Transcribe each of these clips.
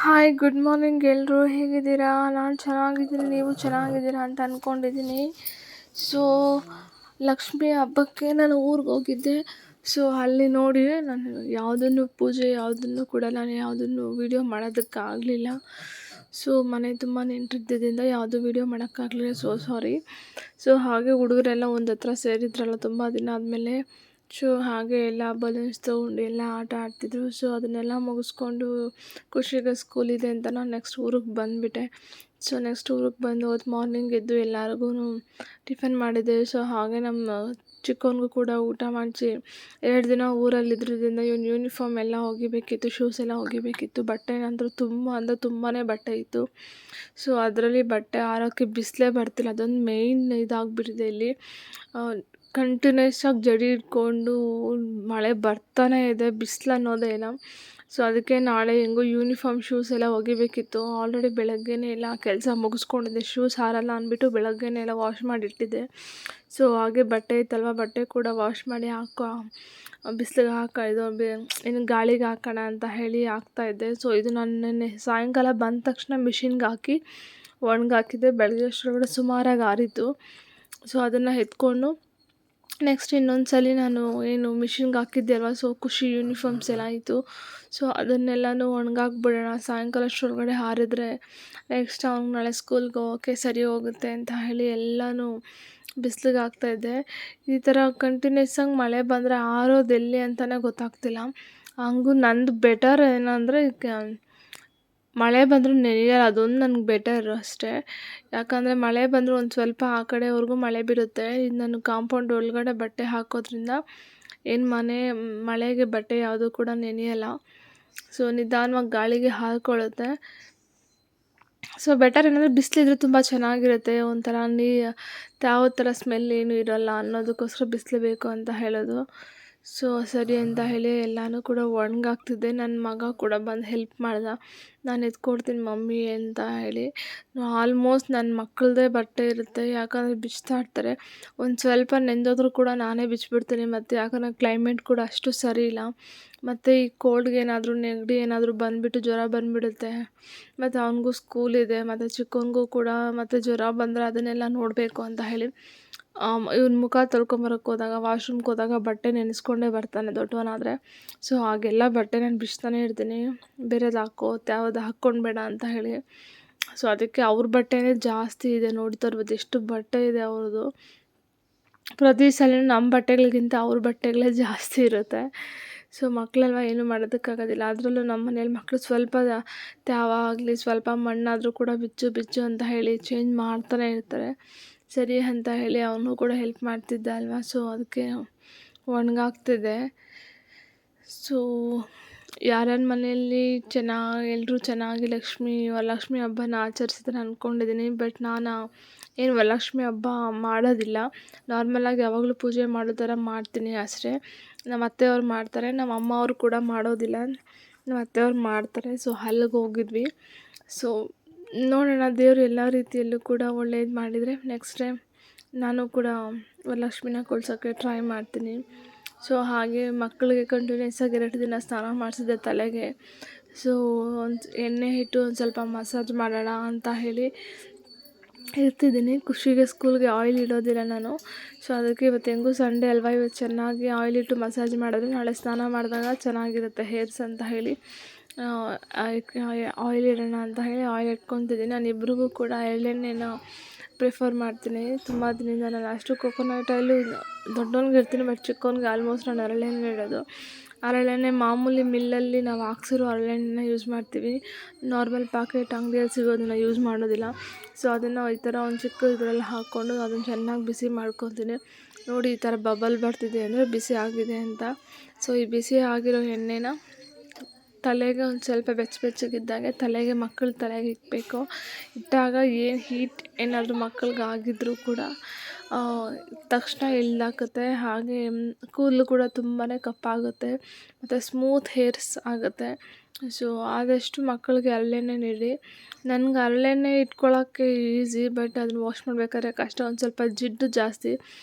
Hi good morning ಎಲ್ಲರೂ ಹೇಗಿದ್ದೀರಾ? ನಾನು ಚೆನ್ನಾಗಿದ್ದೀನಿ, ನೀವು ಚೆನ್ನಾಗಿದ್ದೀರಾ ಅಂತ ಅಂದ್ಕೊಂಡಿದ್ದೀನಿ. ಸೊ ಲಕ್ಷ್ಮಿ ಹಬ್ಬಕ್ಕೆ ನಾನು ಊರಿಗೆ ಹೋಗಿದ್ದೆ. ಸೊ ಅಲ್ಲಿ ನೋಡಿ ನಾನು ಯಾವುದನ್ನು ಪೂಜೆ ಯಾವುದನ್ನು ಕೂಡ ನಾನು ಯಾವುದನ್ನು ವೀಡಿಯೋ ಮಾಡೋದಕ್ಕಾಗಲಿಲ್ಲ. ಸೊ ಮನೆ ತುಂಬ ನೆಂಟರಿದ್ದರಿಂದ ಯಾವುದೂ ವೀಡಿಯೋ ಮಾಡೋಕ್ಕಾಗಲಿಲ್ಲ, ಸೊ ಸಾರಿ. ಸೊ ಹಾಗೆ ಹುಡುಗರೆಲ್ಲ ಒಂದು ಹತ್ರ ಸೇರಿದ್ರಲ್ಲ ತುಂಬ ದಿನ ಆದಮೇಲೆ. ಸೊ ಹಾಗೆ ಎಲ್ಲ ಬಲೂನ್ಸ್ ತೊಗೊಂಡು ಎಲ್ಲ ಆಟ ಆಡ್ತಿದ್ರು. ಸೊ ಅದನ್ನೆಲ್ಲ ಮುಗಿಸ್ಕೊಂಡು ಖುಷಿಗೆ ಸ್ಕೂಲ್ ಇದೆ ಅಂತ ನಾನು ನೆಕ್ಸ್ಟ್ ಊರಿಗೆ ಬಂದುಬಿಟ್ಟೆ. ಸೊ ನೆಕ್ಸ್ಟ್ ಊರಿಗೆ ಬಂದು ಅವತ್ತು ಮಾರ್ನಿಂಗ್ ಎದ್ದು ಎಲ್ಲರಿಗೂ ಟಿಫನ್ ಮಾಡಿದ್ದೆ. ಸೊ ಹಾಗೆ ನಮ್ಮ ಚಿಕ್ಕವನಿಗೂ ಕೂಡ ಊಟ ಮಾಡಿಸಿ 2 ದಿನ ಊರಲ್ಲಿದ್ದರಿಂದ ಇವನು ಯೂನಿಫಾರ್ಮ್ ಎಲ್ಲ ಒಗಿಬೇಕಿತ್ತು, ಶೂಸ್ ಎಲ್ಲ ಒಗಿಬೇಕಿತ್ತು. ಬಟ್ಟೆ ನಂತರ ತುಂಬಾ ಬಟ್ಟೆ ಇತ್ತು. ಸೊ ಅದರಲ್ಲಿ ಬಟ್ಟೆ ಆರೋಕ್ಕೆ ಬಿಸಿಲೇ ಬರ್ತಿಲ್ಲ, ಅದೊಂದು ಮೇಯ್ನ್ ಇದಾಗಿಬಿಟ್ಟಿದೆ ಇಲ್ಲಿ. ಕಂಟಿನ್ಯೂಸ್ ಆಗಿ ಜಡಿ ಹಿಡ್ಕೊಂಡು ಮಳೆ ಬರ್ತಾನೇ ಇದೆ, ಬಿಸಿಲು ಅನ್ನೋದೇ ಇಲ್ಲ. ಸೊ ಅದಕ್ಕೆ ನಾಳೆ ಹೆಂಗೋ ಯೂನಿಫಾರ್ಮ್ ಶೂಸ್ ಎಲ್ಲ ಒಗಿಬೇಕಿತ್ತು. ಆಲ್ರೆಡಿ ಬೆಳಗ್ಗೆನೇ ಎಲ್ಲ ಕೆಲಸ ಮುಗಿಸ್ಕೊಂಡಿದ್ದೆ, ಶೂಸ್ ಹಾರಲ್ಲ ಅಂದ್ಬಿಟ್ಟು ಬೆಳಗ್ಗೆನೇ ಎಲ್ಲ ವಾಶ್ ಮಾಡಿಟ್ಟಿದ್ದೆ. ಸೊ ಹಾಗೆ ಬಟ್ಟೆ ಇತ್ತಲ್ವ, ಬಟ್ಟೆ ಕೂಡ ವಾಶ್ ಮಾಡಿ ಬಿಸಿಲಿಗೆ ಇನ್ನು ಗಾಳಿಗೆ ಹಾಕೋಣ ಅಂತ ಹೇಳಿ ಹಾಕ್ತಾಯಿದ್ದೆ. ಸೊ ಇದು ನಾನು ನೆನ್ನೆ ಸಾಯಂಕಾಲ ಬಂದ ತಕ್ಷಣ ಮಿಷಿನ್ಗೆ ಹಾಕಿ ಒಣಗಾಕಿದ್ದೆ. ಬೆಳಗ್ಗೆ ಅಷ್ಟರೊಳಗಡೆ ಸುಮಾರಾಗಿ ಆರಿತ್ತು. ಸೊ ಅದನ್ನು ಎತ್ಕೊಂಡು ನೆಕ್ಸ್ಟ್ ಇನ್ನೊಂದು ಸಲ ನಾನು ಏನು ಮಿಷಿನ್ಗೆ ಹಾಕಿದ್ದೆ ಅಲ್ವ, ಸೊ ಖುಷಿ ಯೂನಿಫಾರ್ಮ್ಸ್ ಎಲ್ಲ ಇತ್ತು. ಸೊ ಅದನ್ನೆಲ್ಲನೂ ಒಣಗಾಕ್ಬಿಡೋಣ, ಸಾಯಂಕಾಲ ಅಷ್ಟರೊಳಗಡೆ ಆರಿದ್ರೆ ನೆಕ್ಸ್ಟ್ ಅವ್ನು ನಾಳೆ ಸ್ಕೂಲ್ಗೆ ಹೋಗೋಕ್ಕೆ ಸರಿ ಹೋಗುತ್ತೆ ಅಂತ ಹೇಳಿ ಎಲ್ಲನೂ ಬಿಸಿಲಿಗೆ ಹಾಕ್ತಾಯಿದ್ದೆ. ಈ ಥರ ಕಂಟಿನ್ಯೂಸ್ ಆಗಿ ಮಳೆ ಬಂದರೆ ಆರೋದೆಲ್ಲಿ ಅಂತಲೇ ಗೊತ್ತಾಗ್ತಿಲ್ಲ. ಹಂಗೂ ನಂದು ಬೆಟರ್ ಏನಂದರೆ ಮಳೆ ಬಂದರೂ ನೆನೆಯಲ್ಲ, ಅದೊಂದು ನನಗೆ ಬೆಟರ್ ಅಷ್ಟೇ. ಯಾಕಂದರೆ ಮಳೆ ಬಂದರೂ ಒಂದು ಸ್ವಲ್ಪ ಆ ಕಡೆವರೆಗೂ ಮಳೆ ಬೀಳುತ್ತೆ. ಇದು ನಾನು ಕಾಂಪೌಂಡ್ ಒಳಗಡೆ ಬಟ್ಟೆ ಹಾಕೋದ್ರಿಂದ ಏನು ಮಳೆಗೆ ಬಟ್ಟೆ ಯಾವುದೂ ಕೂಡ ನೆನೆಯಲ್ಲ. ಸೊ ನಿಧಾನವಾಗಿ ಗಾಳಿಗೆ ಹಾರಿಕೊಳ್ಳುತ್ತೆ. ಸೊ ಬೆಟರ್ ಏನಂದರೆ ಬಿಸಿಲಿದ್ರೆ ತುಂಬ ಚೆನ್ನಾಗಿರುತ್ತೆ, ಒಂಥರ ಯಾವ ಥರ ಸ್ಮೆಲ್ ಏನೂ ಇರೋಲ್ಲ ಅನ್ನೋದಕ್ಕೋಸ್ಕರ ಬಿಸಿಲು ಬೇಕು ಅಂತ ಹೇಳೋದು. ಸೊ ಸರಿ ಅಂತ ಹೇಳಿ ಎಲ್ಲನೂ ಕೂಡ ಒಣಗಾಕ್ತಿದ್ದೆ. ನನ್ನ ಮಗ ಕೂಡ ಬಂದು ಹೆಲ್ಪ್ ಮಾಡ್ದ, ನಾನು ಎತ್ಕೊಡ್ತೀನಿ ಮಮ್ಮಿ ಅಂತ ಹೇಳಿ. ಆಲ್ಮೋಸ್ಟ್ ನನ್ನ ಮಕ್ಕಳದೇ ಬಟ್ಟೆ ಇರುತ್ತೆ, ಯಾಕಂದರೆ ಬಿಚ್ತಾ ಇರ್ತಾರೆ. ಒಂದು ಸ್ವಲ್ಪ ನೆಂದೋದ್ರೂ ಕೂಡ ನಾನೇ ಬಿಚ್ಚಿಬಿಡ್ತೀನಿ. ಮತ್ತು ಯಾಕಂದರೆ ಕ್ಲೈಮೇಟ್ ಕೂಡ ಅಷ್ಟು ಸರಿ ಇಲ್ಲ. ಮತ್ತು ಈ ಕೋಲ್ಡ್ಗೆ ಏನಾದರೂ ನೆಗಡಿ ಏನಾದರೂ ಬಂದುಬಿಟ್ಟು ಜ್ವರ ಬಂದುಬಿಡುತ್ತೆ. ಮತ್ತು ಅವನಿಗೂ ಸ್ಕೂಲ್ ಇದೆ, ಮತ್ತು ಚಿಕ್ಕವನಿಗೂ ಕೂಡ ಮತ್ತು ಜ್ವರ ಬಂದರೆ ಅದನ್ನೆಲ್ಲ ನೋಡಬೇಕು ಅಂತ ಹೇಳಿ ಇವ್ನ ಮುಖ ತೊಳ್ಕೊಂಬರಕ್ಕೆ ಹೋದಾಗ, ವಾಶ್ರೂಮ್ಗೆ ಹೋದಾಗ ಬಟ್ಟೆ ನೆನೆಸ್ಕೊಂಡೇ ಬರ್ತಾನೆ ದೊಡ್ಡವನಾದರೆ. ಸೊ ಹಾಗೆಲ್ಲ ಬಟ್ಟೆ ನಾನು ಬಿಚ್ತಾನೇ ಇರ್ತೀನಿ, ಬೇರೆದು ಯಾವುದು ಹಾಕ್ಕೊಳ್ಬೇಡ ಅಂತ ಹೇಳಿ. ಸೊ ಅದಕ್ಕೆ ಅವ್ರ ಬಟ್ಟೆನೇ ಜಾಸ್ತಿ ಇದೆ, ನೋಡ್ತಾ ಇರ್ಬೋದು ಎಷ್ಟು ಬಟ್ಟೆ ಇದೆ ಅವ್ರದ್ದು. ಪ್ರತಿ ಸಲ ನಮ್ಮ ಬಟ್ಟೆಗಳಿಗಿಂತ ಅವ್ರ ಬಟ್ಟೆಗಳೇ ಜಾಸ್ತಿ ಇರುತ್ತೆ. ಸೊ ಮಕ್ಕಳಲ್ವ ಏನೂ ಮಾಡೋದಕ್ಕಾಗೋದಿಲ್ಲ. ಅದರಲ್ಲೂ ನಮ್ಮ ಮನೇಲಿ ಮಕ್ಕಳು ಸ್ವಲ್ಪ ತ್ಯಾವ ಆಗಲಿ ಸ್ವಲ್ಪ ಮಣ್ಣಾದರೂ ಕೂಡ ಬಿಚ್ಚು ಅಂತ ಹೇಳಿ ಚೇಂಜ್ ಮಾಡ್ತಾನೆ ಇರ್ತಾರೆ. ಸರಿ ಅಂತ ಹೇಳಿ ಅವನು ಕೂಡ ಹೆಲ್ಪ್ ಮಾಡ್ತಿದ್ದ ಅಲ್ವಾ, ಸೊ ಅದಕ್ಕೆ ಒಣಗಾಕ್ತಿದ್ದೆ. ಸೊ ಯಾರ್ಯಾರ ಮನೆಯಲ್ಲಿ ಎಲ್ಲರೂ ಚೆನ್ನಾಗಿ ವರಲಕ್ಷ್ಮಿ ಹಬ್ಬನ ಆಚರಿಸಿದ್ರೆ ಅಂದ್ಕೊಂಡಿದ್ದೀನಿ. ಬಟ್ ನಾನು ಏನು ವರಲಕ್ಷ್ಮಿ ಹಬ್ಬ ಮಾಡೋದಿಲ್ಲ, ನಾರ್ಮಲಾಗಿ ಯಾವಾಗಲೂ ಪೂಜೆ ಮಾಡೋ ಥರ ಮಾಡ್ತೀನಿ ಅಷ್ಟೇ. ನಮ್ಮ ಅತ್ತೆಯವ್ರು ಮಾಡ್ತಾರೆ, ನಮ್ಮ ಅಮ್ಮ ಅವರು ಕೂಡ ಮಾಡೋದಿಲ್ಲ, ನಮ್ಮ ಅತ್ತೆಯವ್ರು ಮಾಡ್ತಾರೆ. ಸೊ ಅಲ್ಲಿಗೆ ಹೋಗಿದ್ವಿ. ಸೊ ನೋಡೋಣ, ದೇವರು ಎಲ್ಲ ರೀತಿಯಲ್ಲೂ ಕೂಡ ಒಳ್ಳೇದು ಮಾಡಿದರೆ ನೆಕ್ಸ್ಟ್ ಟೈಮ್ ನಾನು ಕೂಡ ವರಲಕ್ಷ್ಮಿನ ಕೊಡ್ಸೋಕ್ಕೆ ಟ್ರೈ ಮಾಡ್ತೀನಿ. ಸೊ ಹಾಗೆ ಮಕ್ಕಳಿಗೆ ಕಂಟಿನ್ಯೂಸ್ ಆಗಿ 2 ದಿನ ಸ್ನಾನ ಮಾಡಿಸಿದ್ದೆ ತಲೆಗೆ. ಸೊ ಎಣ್ಣೆ ಇಟ್ಟು ಒಂದು ಸ್ವಲ್ಪ ಮಸಾಜ್ ಮಾಡೋಣ ಅಂತ ಹೇಳಿ ಇರ್ತಿದ್ದೀನಿ. ಖುಷಿಗೆ ಸ್ಕೂಲ್ಗೆ ಆಯಿಲ್ ಇಡೋದಿಲ್ಲ ನಾನು. ಸೊ ಅದಕ್ಕೆ ಇವತ್ತು ಹೆಂಗೂ ಸಂಡೇ ಅಲ್ವಾ, ಇವತ್ತು ಚೆನ್ನಾಗಿ ಆಯಿಲ್ ಇಟ್ಟು ಮಸಾಜ್ ಮಾಡಿದ್ರೆ ನಾಳೆ ಸ್ನಾನ ಮಾಡಿದಾಗ ಚೆನ್ನಾಗಿರುತ್ತೆ ಹೇರ್ಸ್ ಅಂತ ಹೇಳಿ ಆಯಿಲ್ ಇಡೋಣ ಅಂತ ಹೇಳಿ ಆಯಿಲ್ ಇಟ್ಕೊತಿದ್ದೀನಿ. ನಾನು ಇಬ್ರಿಗೂ ಕೂಡ ಎಳ್ಳೆಣ್ಣೆನ ಪ್ರಿಫರ್ ಮಾಡ್ತೀನಿ. ತುಂಬ ದಿನದಿಂದ ನಾನು ಅಷ್ಟು ಕೊಕೊನಟ್ ಆಯಿಲು ದೊಡ್ಡವನಿಗೆ ಇಡ್ತೀನಿ, ಬಟ್ ಚಿಕ್ಕವನಿಗೆ ಆಲ್ಮೋಸ್ಟ್ ನಾನು ಹರಳೆಣ್ಣೆ ಇಡೋದು. ಹರಳೆಣ್ಣೆ ಮಾಮೂಲಿ ಮಿಲ್ಲಲ್ಲಿ ನಾವು ಹಾಕ್ಸಿರೋ ಹರಳೆಣ್ಣೆನ ಯೂಸ್ ಮಾಡ್ತೀವಿ, ನಾರ್ಮಲ್ ಪ್ಯಾಕೆಟ್ ಅಂಗಡಿಯಲ್ಲಿ ಸಿಗೋದನ್ನು ಯೂಸ್ ಮಾಡೋದಿಲ್ಲ. ಸೊ ಅದನ್ನು ಈ ಥರ ಒಂದು ಚಿಕ್ಕ ಇದರಲ್ಲಿ ಹಾಕ್ಕೊಂಡು ಅದನ್ನು ಚೆನ್ನಾಗಿ ಬಿಸಿ ಮಾಡ್ಕೊತೀನಿ. ನೋಡಿ ಈ ಥರ ಬಬಲ್ ಬರ್ತಿದೆ ಅಂದರೆ ಬಿಸಿ ಆಗಿದೆ ಅಂತ. ಸೊ ಈ ಬಿಸಿ ಆಗಿರೋ ಎಣ್ಣೆನ ತಲೆಗೆ ಒಂದು ಸ್ವಲ್ಪ ಬೆಚ್ಚಗಿದ್ದಾಗೆ ಮಕ್ಕಳ ತಲೆಗೆ ಇಡಬೇಕು. ಇಟ್ಟಾಗ ಏನು ಹೀಟ್ ಏನಾದರೂ ಮಕ್ಕಳಿಗೆ ಆಗಿದ್ರೂ ಕೂಡ ತಕ್ಷಣ ಇಳ್ದಾಕತ್ತೆ. ಹಾಗೆ ಕೂದಲು ಕೂಡ ತುಂಬಾ ಕಪ್ಪಾಗುತ್ತೆ ಮತ್ತು ಸ್ಮೂತ್ ಹೇರ್ಸ್ ಆಗುತ್ತೆ. ಸೊ ಆದಷ್ಟು ಮಕ್ಕಳಿಗೆ ಹರಳೆಣ್ಣೆ ನೀಡಿ. ನನ್ಗೆ ಹರಳೆಣ್ಣೆ ಇಟ್ಕೊಳ್ಳೋಕ್ಕೆ ಈಸಿ, ಬಟ್ ಅದನ್ನ ವಾಶ್ ಮಾಡ್ಬೇಕಾದ್ರೆ ಕಷ್ಟ. ಒಂದು ಸ್ವಲ್ಪ ಜಿಡ್ಡು ಜಾಸ್ತಿ,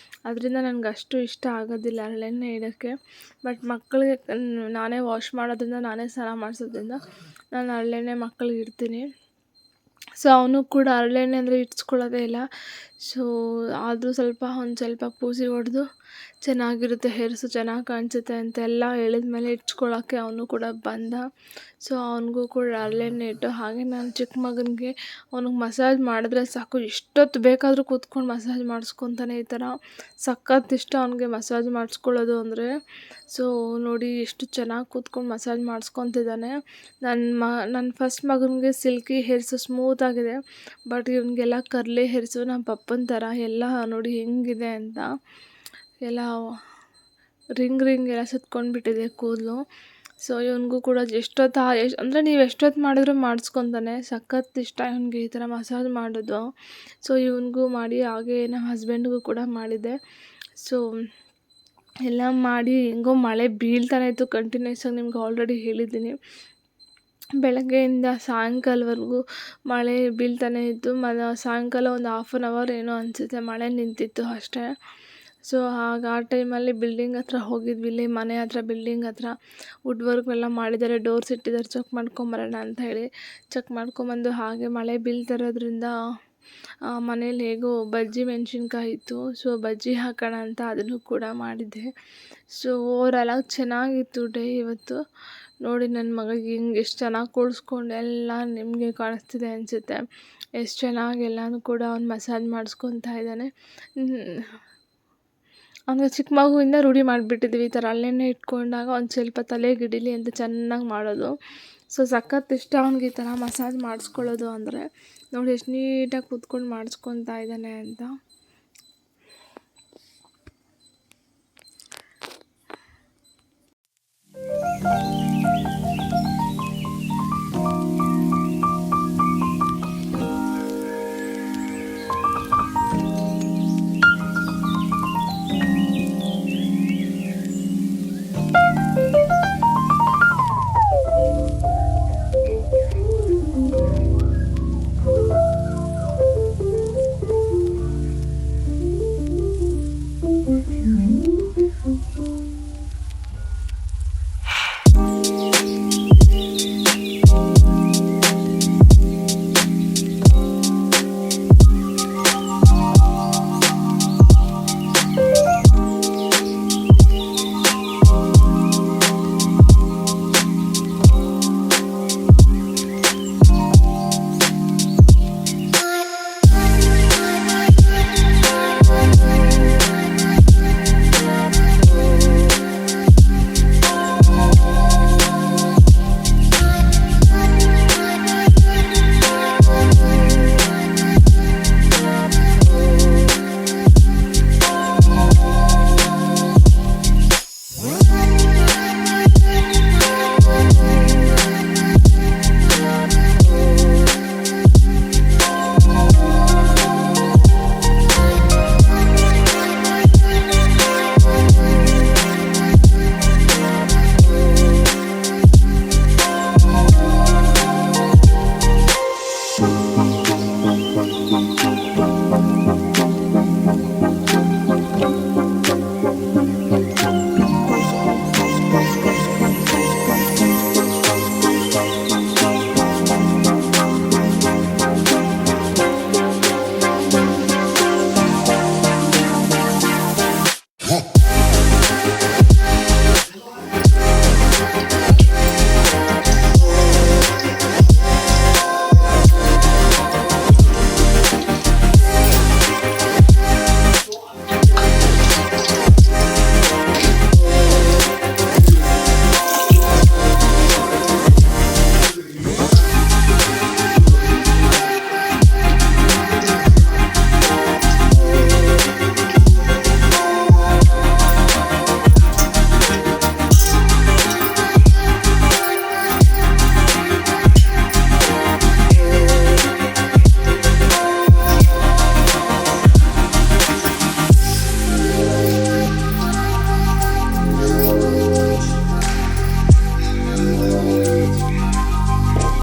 ಅದರಿಂದ ನನಗೆ ಅಷ್ಟು ಇಷ್ಟ ಆಗೋದಿಲ್ಲ ಹರಳೆಣ್ಣೆ ಇಡೋಕ್ಕೆ. ಬಟ್ ಮಕ್ಕಳಿಗೆ ನಾನೇ ವಾಶ್ ಮಾಡೋದ್ರಿಂದ, ನಾನೇ ಸ್ನಾನ ಮಾಡಿಸೋದ್ರಿಂದ ನಾನು ಹರಳೆಣ್ಣೆ ಮಕ್ಕಳಿಗೆ ಇಡ್ತೀನಿ. ಸೊ ಅವನು ಕೂಡ ಹರಳೆಣ್ಣೆ ಅಂದರೆ ಇಡ್ಸ್ಕೊಳ್ಳೋದೇ ಇಲ್ಲ. ಸೊ ಆದರೂ ಒಂದು ಸ್ವಲ್ಪ ಪೂಸಿ ಹೊಡೆದು ಚೆನ್ನಾಗಿರುತ್ತೆ, ಹೇರ್ಸು ಚೆನ್ನಾಗಿ ಕಾಣಿಸುತ್ತೆ ಅಂತೆಲ್ಲ ಹೇಳಿದ್ಮೇಲೆ ಇಡ್ಸ್ಕೊಳ್ಳೋಕ್ಕೆ ಅವನು ಕೂಡ ಬಂದ. ಸೊ ಅವನಿಗೂ ಕೂಡ ಹರಳೆಣ್ಣೆ ಇಟ್ಟು, ಹಾಗೆ ನಾನು ಚಿಕ್ಕ ಮಗನಿಗೆ ಅವ್ನಿಗೆ ಮಸಾಜ್ ಮಾಡಿದ್ರೆ ಸಾಕು, ಎಷ್ಟೊತ್ತು ಬೇಕಾದರೂ ಕೂತ್ಕೊಂಡು ಮಸಾಜ್ ಮಾಡಿಸ್ಕೊತಾನೆ. ಈ ಥರ ಸಖತ್ ಇಷ್ಟ ಅವನಿಗೆ ಮಸಾಜ್ ಮಾಡಿಸ್ಕೊಳ್ಳೋದು ಅಂದರೆ. ಸೊ ನೋಡಿ ಎಷ್ಟು ಚೆನ್ನಾಗಿ ಕೂತ್ಕೊಂಡು ಮಸಾಜ್ ಮಾಡಿಸ್ಕೊತಿದ್ದಾನೆ. ನನ್ನ ಫಸ್ಟ್ ಮಗನಿಗೆ ಸಿಲ್ಕಿ ಹೇರ್ಸು ಸ್ಮೂತಾಗಿದೆ, ಬಟ್ ಇವನಿಗೆಲ್ಲ ಕರ್ಲಿ ಹೇರ್ಸು, ನಮ್ಮ ಪಪ್ಪನ ಥರ ಎಲ್ಲ ನೋಡಿ ಹೆಂಗಿದೆ ಅಂತ. ಎಲ್ಲ ರಿಂಗ್ ಎಲ್ಲ ಸುತ್ಕೊಂಡ್ಬಿಟ್ಟಿದೆ ಕೂದಲು. ಸೊ ಇವನಿಗೂ ಕೂಡ ಅಂದರೆ ನೀವು ಎಷ್ಟೊತ್ತು ಮಾಡಿದ್ರೂ ಮಾಡಿಸ್ಕೊತಾನೆ. ಸಖತ್ ಇಷ್ಟ ಇವನಿಗೆ ಈ ಥರ ಮಸಾಜ್ ಮಾಡೋದು. ಸೊ ಇವನಿಗೂ ಮಾಡಿ, ಹಾಗೆ ನಮ್ಮ ಹಸ್ಬೆಂಡ್ಗೂ ಕೂಡ ಮಾಡಿದ್ದೆ. ಸೊ ಎಲ್ಲ ಮಾಡಿ ಹೆಂಗೋ ಮಳೆ ಬೀಳ್ತಾನೆ ಇತ್ತು ಕಂಟಿನ್ಯೂಸ್ ಆಗಿ, ನಿಮ್ಗೆ ಆಲ್ರೆಡಿ ಹೇಳಿದ್ದೀನಿ. ಬೆಳಗ್ಗೆಯಿಂದ ಸಾಯಂಕಾಲವರೆಗೂ ಮಳೆ ಬೀಳ್ತಾನೆ ಇತ್ತು. ಸಾಯಂಕಾಲ ಒಂದು 1/2 hour ಏನೋ ಅನಿಸುತ್ತೆ ಮಳೆ ನಿಂತಿತ್ತು ಅಷ್ಟೇ. ಸೊ ಆ ಟೈಮಲ್ಲಿ ಬಿಲ್ಡಿಂಗ್ ಹತ್ರ ಹೋಗಿದ್ವಿ, ಇಲ್ಲಿ ಮನೆ ಹತ್ರ ಬಿಲ್ಡಿಂಗ್ ಹತ್ರ ವುಡ್ ವರ್ಕ್ ಎಲ್ಲ ಮಾಡಿದ್ದಾರೆ, ಡೋರ್ಸ್ ಇಟ್ಟಿದ್ದಾರೆ, ಚೆಕ್ ಮಾಡ್ಕೊಂಬರೋಣ ಅಂತ ಹೇಳಿ ಚೆಕ್ ಮಾಡ್ಕೊಂಬಂದು, ಹಾಗೆ ಮಳೆ ಬೀಳ್ತಿರೋದ್ರಿಂದ ಮನೇಲಿ ಹೇಗೋ ಬಜ್ಜಿ ಮೆಣಸಿನ್ಕಾಯಿ ಇತ್ತು. ಸೊ ಬಜ್ಜಿ ಹಾಕೋಣ ಅಂತ ಅದನ್ನು ಕೂಡ ಮಾಡಿದ್ದೆ. ಸೊ ಓವರಾಲಾಗಿ ಚೆನ್ನಾಗಿತ್ತು ಡೇ ಇವತ್ತು. ನೋಡಿ ನನ್ನ ಮಗಳಿಗೆ ಹಿಂಗೆ ಎಷ್ಟು ಚೆನ್ನಾಗಿ ಕೂಡಿಸ್ಕೊಂಡು ಎಲ್ಲ ನಿಮಗೆ ಕಾಣಿಸ್ತಿದೆ ಅನಿಸುತ್ತೆ. ಎಷ್ಟು ಚೆನ್ನಾಗಿ ಎಲ್ಲನೂ ಕೂಡ ಅವ್ನು ಮಸಾಜ್ ಮಾಡಿಸ್ಕೊತಾ ಇದ್ದಾನೆ. ಅವ್ನಿಗೆ ಚಿಕ್ಕ ಮಗುವಿಂದ ರೂಢಿ ಮಾಡಿಬಿಟ್ಟಿದ್ವಿ ಈ ಥರ ಹರಳೆಣ್ಣೆ ಇಟ್ಕೊಂಡಾಗ ಒಂದು ಸ್ವಲ್ಪ ತಲೆಗೆ ಹಿಡೀಲಿ ಅಂತ ಚೆನ್ನಾಗಿ ಮಾಡೋದು. ಸೊ ಸಖತ್ ಇಷ್ಟ ಅವ್ನಿಗೆ ಈ ಥರ ಮಸಾಜ್ ಮಾಡಿಸ್ಕೊಳ್ಳೋದು ಅಂದರೆ. ನೋಡಿ ಎಷ್ಟು ನೀಟಾಗಿ ಕೂತ್ಕೊಂಡು ಮಾಡಿಸ್ಕೊತಾ ಇದ್ದಾನೆ ಅಂತ.